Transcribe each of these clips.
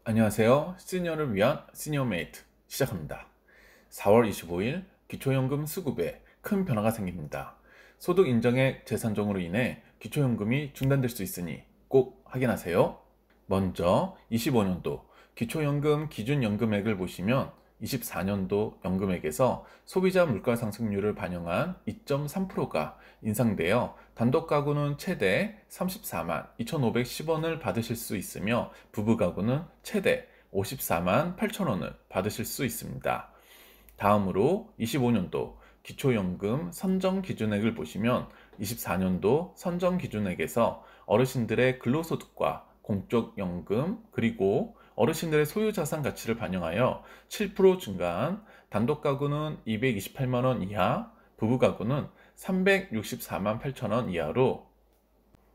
안녕하세요. 시니어를 위한 시니어메이트 시작합니다. 4월 25일 기초연금 수급에 큰 변화가 생깁니다. 소득 인정액 재산정으로 인해 기초연금이 중단될 수 있으니 꼭 확인하세요. 먼저 25년도 기초연금 기준연금액을 보시면 24년도 연금액에서 소비자 물가상승률을 반영한 2.3%가 인상되어 단독 가구는 최대 34만 2,510원을 받으실 수 있으며 부부 가구는 최대 54만 8천원을 받으실 수 있습니다. 다음으로 25년도 기초연금 선정 기준액을 보시면 24년도 선정 기준액에서 어르신들의 근로소득과 공적연금 그리고 어르신들의 소유자산 가치를 반영하여 7% 증가한 단독 가구는 228만원 이하, 부부 가구는 364만 8천원 이하로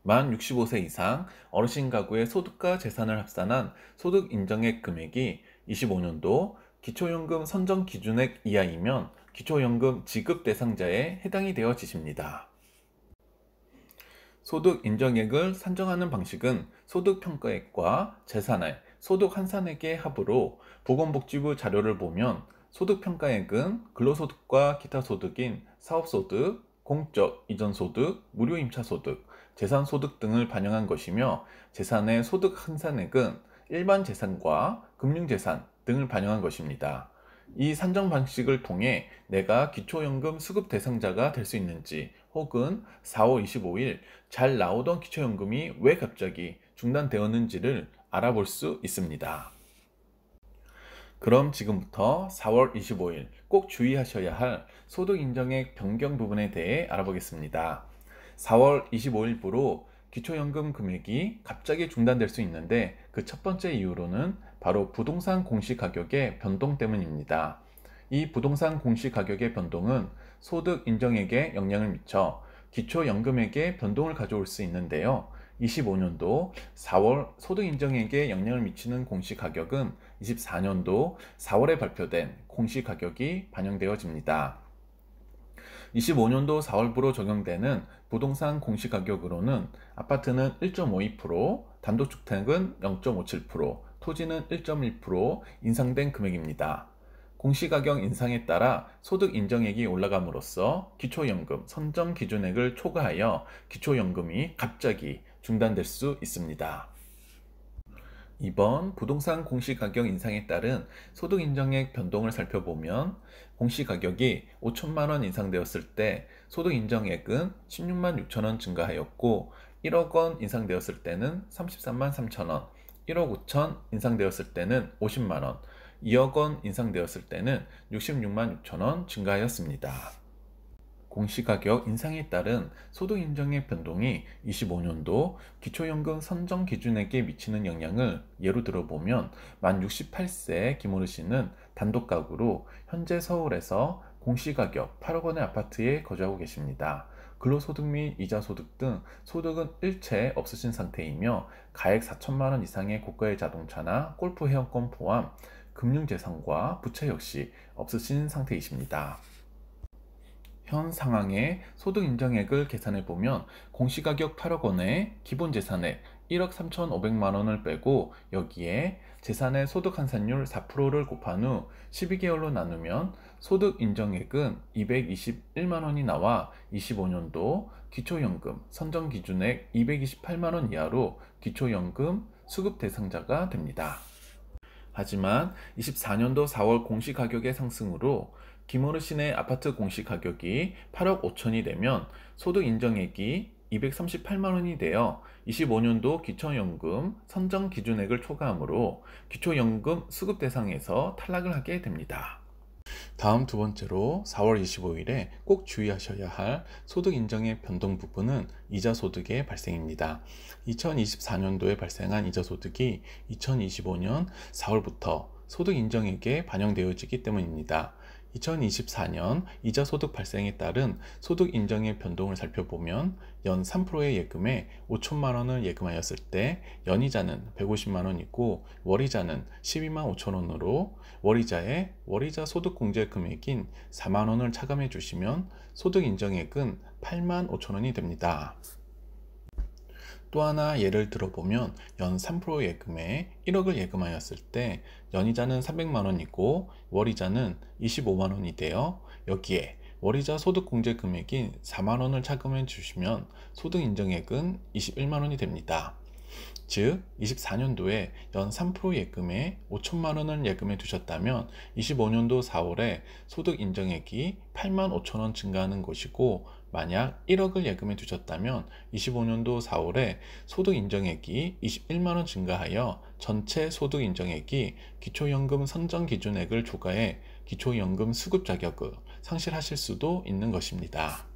만 65세 이상 어르신 가구의 소득과 재산을 합산한 소득 인정액 금액이 25년도 기초연금 선정 기준액 이하이면 기초연금 지급 대상자에 해당이 되어지십니다. 소득 인정액을 산정하는 방식은 소득평가액과 재산액, 소득 환산액의 합으로 보건복지부 자료를 보면 소득평가액은 근로소득과 기타 소득인 사업소득, 공적 이전소득, 무료임차소득, 재산소득 등을 반영한 것이며 재산의 소득 환산액은 일반 재산과 금융재산 등을 반영한 것입니다. 이 산정 방식을 통해 내가 기초연금 수급 대상자가 될 수 있는지 혹은 4월 25일 잘 나오던 기초연금이 왜 갑자기 중단되었는지를 알아볼 수 있습니다. 그럼 지금부터 4월 25일 꼭 주의하셔야 할 소득인정액 변경 부분에 대해 알아보겠습니다. 4월 25일부로 기초연금 금액이 갑자기 중단될 수 있는데 그 첫 번째 이유로는 바로 부동산 공시가격의 변동 때문입니다. 이 부동산 공시가격의 변동은 소득 인정액에 영향을 미쳐 기초연금액의 변동을 가져올 수 있는데요. 25년도 4월 소득인정액에 영향을 미치는 공시가격은 24년도 4월에 발표된 공시가격이 반영되어집니다. 25년도 4월부로 적용되는 부동산 공시가격으로는 아파트는 1.52%, 단독주택은 0.57%, 토지는 1.1% 인상된 금액입니다. 공시가격 인상에 따라 소득 인정액이 올라감으로써 기초연금 선정 기준액을 초과하여 기초연금이 갑자기 중단될 수 있습니다. 이번 부동산 공시가격 인상에 따른 소득인정액 변동을 살펴보면 공시가격이 5천만원 인상되었을 때 소득인정액은 16만 6천원 증가하였고 1억원 인상되었을 때는 33만 3천원, 1억 5천 인상되었을 때는 50만원, 2억원 인상되었을 때는 66만 6천원 증가하였습니다. 공시가격 인상에 따른 소득인정액 변동이 25년도 기초연금 선정 기준액에 미치는 영향을 예로 들어보면 만 68세 김오르 씨는 단독가구로 현재 서울에서 공시가격 8억 원의 아파트에 거주하고 계십니다. 근로소득 및 이자소득 등 소득은 일체 없으신 상태이며 가액 4천만 원 이상의 고가의 자동차나 골프 회원권 포함 금융재산과 부채 역시 없으신 상태이십니다. 현 상황의 소득 인정액을 계산해 보면 공시가격 8억 원에 기본재산액 1억 3,500만 원을 빼고 여기에 재산의 소득 환산율 4%를 곱한 후 12개월로 나누면 소득 인정액은 221만 원이 나와 25년도 기초연금 선정 기준액 228만 원 이하로 기초연금 수급 대상자가 됩니다. 하지만 24년도 4월 공시가격의 상승으로 김오르 씨네 아파트 공시가격이 8억 5천이 되면 소득 인정액이 238만 원이 되어 25년도 기초연금 선정 기준액을 초과하므로 기초연금 수급 대상에서 탈락을 하게 됩니다. 다음 두 번째로 4월 25일에 꼭 주의하셔야 할 소득 인정의 변동 부분은 이자 소득의 발생입니다. 2024년도에 발생한 이자 소득이 2025년 4월부터 소득 인정액에 반영되어지기 때문입니다. 2024년 이자 소득 발생에 따른 소득 인정의 변동을 살펴보면 연 3%의 예금에 5천만 원을 예금하였을 때 연이자는 150만 원이고 월이자는 12만 5천 원으로 월이자에 월이자 소득 공제 금액인 4만 원을 차감해 주시면 소득 인정액은 8만 5천 원이 됩니다. 또 하나 예를 들어보면 연 3% 예금에 1억을 예금하였을 때 연이자는 300만 원이고 월이자는 25만 원이 되어 여기에 월이자 소득공제 금액인 4만 원을 차감해 주시면 소득인정액은 21만 원이 됩니다. 즉 24년도에 연 3% 예금에 5천만 원을 예금해 두셨다면 25년도 4월에 소득 인정액이 8만 5천 원 증가하는 것이고, 만약 1억을 예금해 두셨다면 25년도 4월에 소득 인정액이 21만 원 증가하여 전체 소득 인정액이 기초연금 선정 기준액을 초과해 기초연금 수급 자격을 상실하실 수도 있는 것입니다.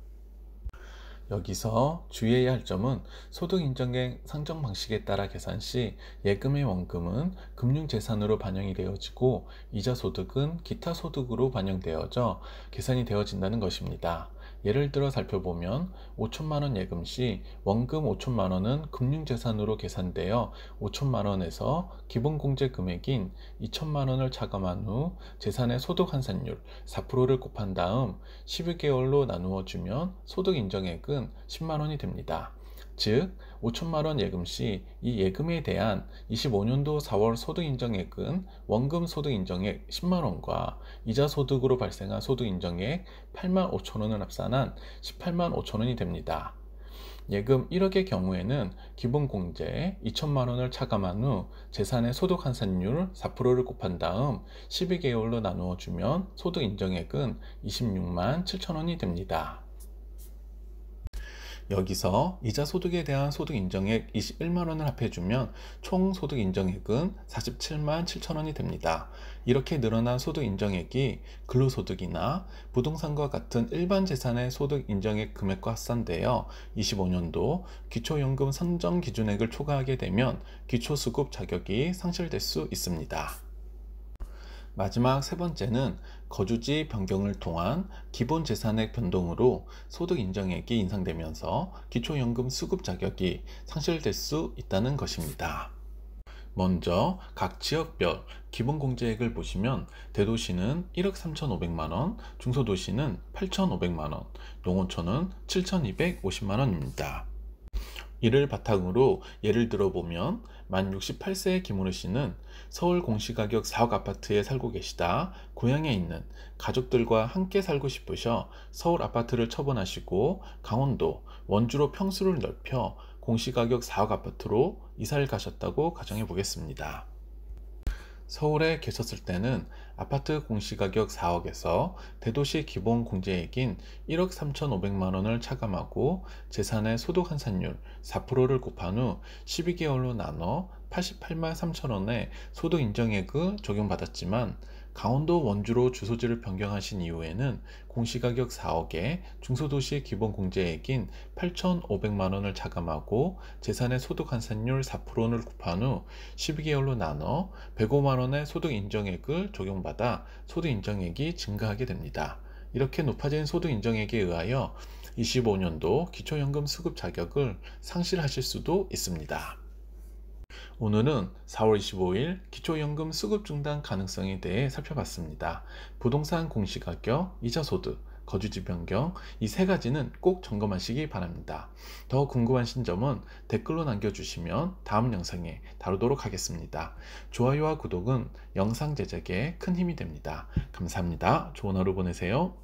여기서 주의해야 할 점은 소득인정액 산정 방식에 따라 계산 시 예금의 원금은 금융재산으로 반영이 되어지고 이자 소득은 기타 소득으로 반영되어져 계산이 되어진다는 것입니다. 예를 들어 살펴보면 5천만 원 예금 시 원금 5천만 원은 금융재산으로 계산되어 5천만 원에서 기본공제 금액인 2천만 원을 차감한 후 재산의 소득 환산율 4%를 곱한 다음 12개월로 나누어 주면 소득 인정액은 10만 원이 됩니다. 즉 5천만 원 예금 시 이 예금에 대한 25년도 4월 소득 인정액은 원금 소득 인정액 10만 원과 이자 소득으로 발생한 소득 인정액 8만 5천 원을 합산한 18만 5천 원이 됩니다. 예금 1억의 경우에는 기본공제 2천만 원을 차감한 후 재산의 소득 환산율 4%를 곱한 다음 12개월로 나누어 주면 소득 인정액은 26만 7천 원이 됩니다. 여기서 이자 소득에 대한 소득 인정액 21만 원을 합해주면 총 소득 인정액은 47만 7천 원이 됩니다. 이렇게 늘어난 소득 인정액이 근로소득이나 부동산과 같은 일반 재산의 소득 인정액 금액과 합산되어 25년도 기초연금 선정 기준액을 초과하게 되면 기초수급 자격이 상실될 수 있습니다. 마지막 세 번째는 거주지 변경을 통한 기본 재산액 변동으로 소득 인정액이 인상되면서 기초연금 수급 자격이 상실될 수 있다는 것입니다. 먼저 각 지역별 기본공제액을 보시면 대도시는 1억 3,500만 원, 중소도시는 8,500만 원, 농어촌은 7,250만 원입니다. 이를 바탕으로 예를 들어보면 만 68세의 김은우 씨는 서울 공시가격 4억 아파트에 살고 계시다 고향에 있는 가족들과 함께 살고 싶으셔 서울 아파트를 처분하시고 강원도 원주로 평수를 넓혀 공시가격 4억 아파트로 이사를 가셨다고 가정해 보겠습니다. 서울에 계셨을 때는 아파트 공시가격 4억에서 대도시 기본 공제액인 1억 3,500만 원을 차감하고 재산의 소득 환산율 4%를 곱한 후 12개월로 나눠 88만 3천 원의 소득 인정액을 적용받았지만 강원도 원주로 주소지를 변경하신 이후에는 공시가격 4억에 중소도시 기본공제액인 8,500만 원을 차감하고 재산의 소득 환산율 4%를 곱한 후 12개월로 나눠 105만 원의 소득 인정액을 적용받아 소득 인정액이 증가하게 됩니다. 이렇게 높아진 소득 인정액에 의하여 25년도 기초연금 수급 자격을 상실하실 수도 있습니다. 오늘은 4월 25일 기초연금 수급 중단 가능성에 대해 살펴봤습니다. 부동산 공시가격, 이자소득, 거주지 변경 이 세 가지는 꼭 점검하시기 바랍니다. 더 궁금하신 점은 댓글로 남겨주시면 다음 영상에 다루도록 하겠습니다. 좋아요와 구독은 영상 제작에 큰 힘이 됩니다. 감사합니다. 좋은 하루 보내세요.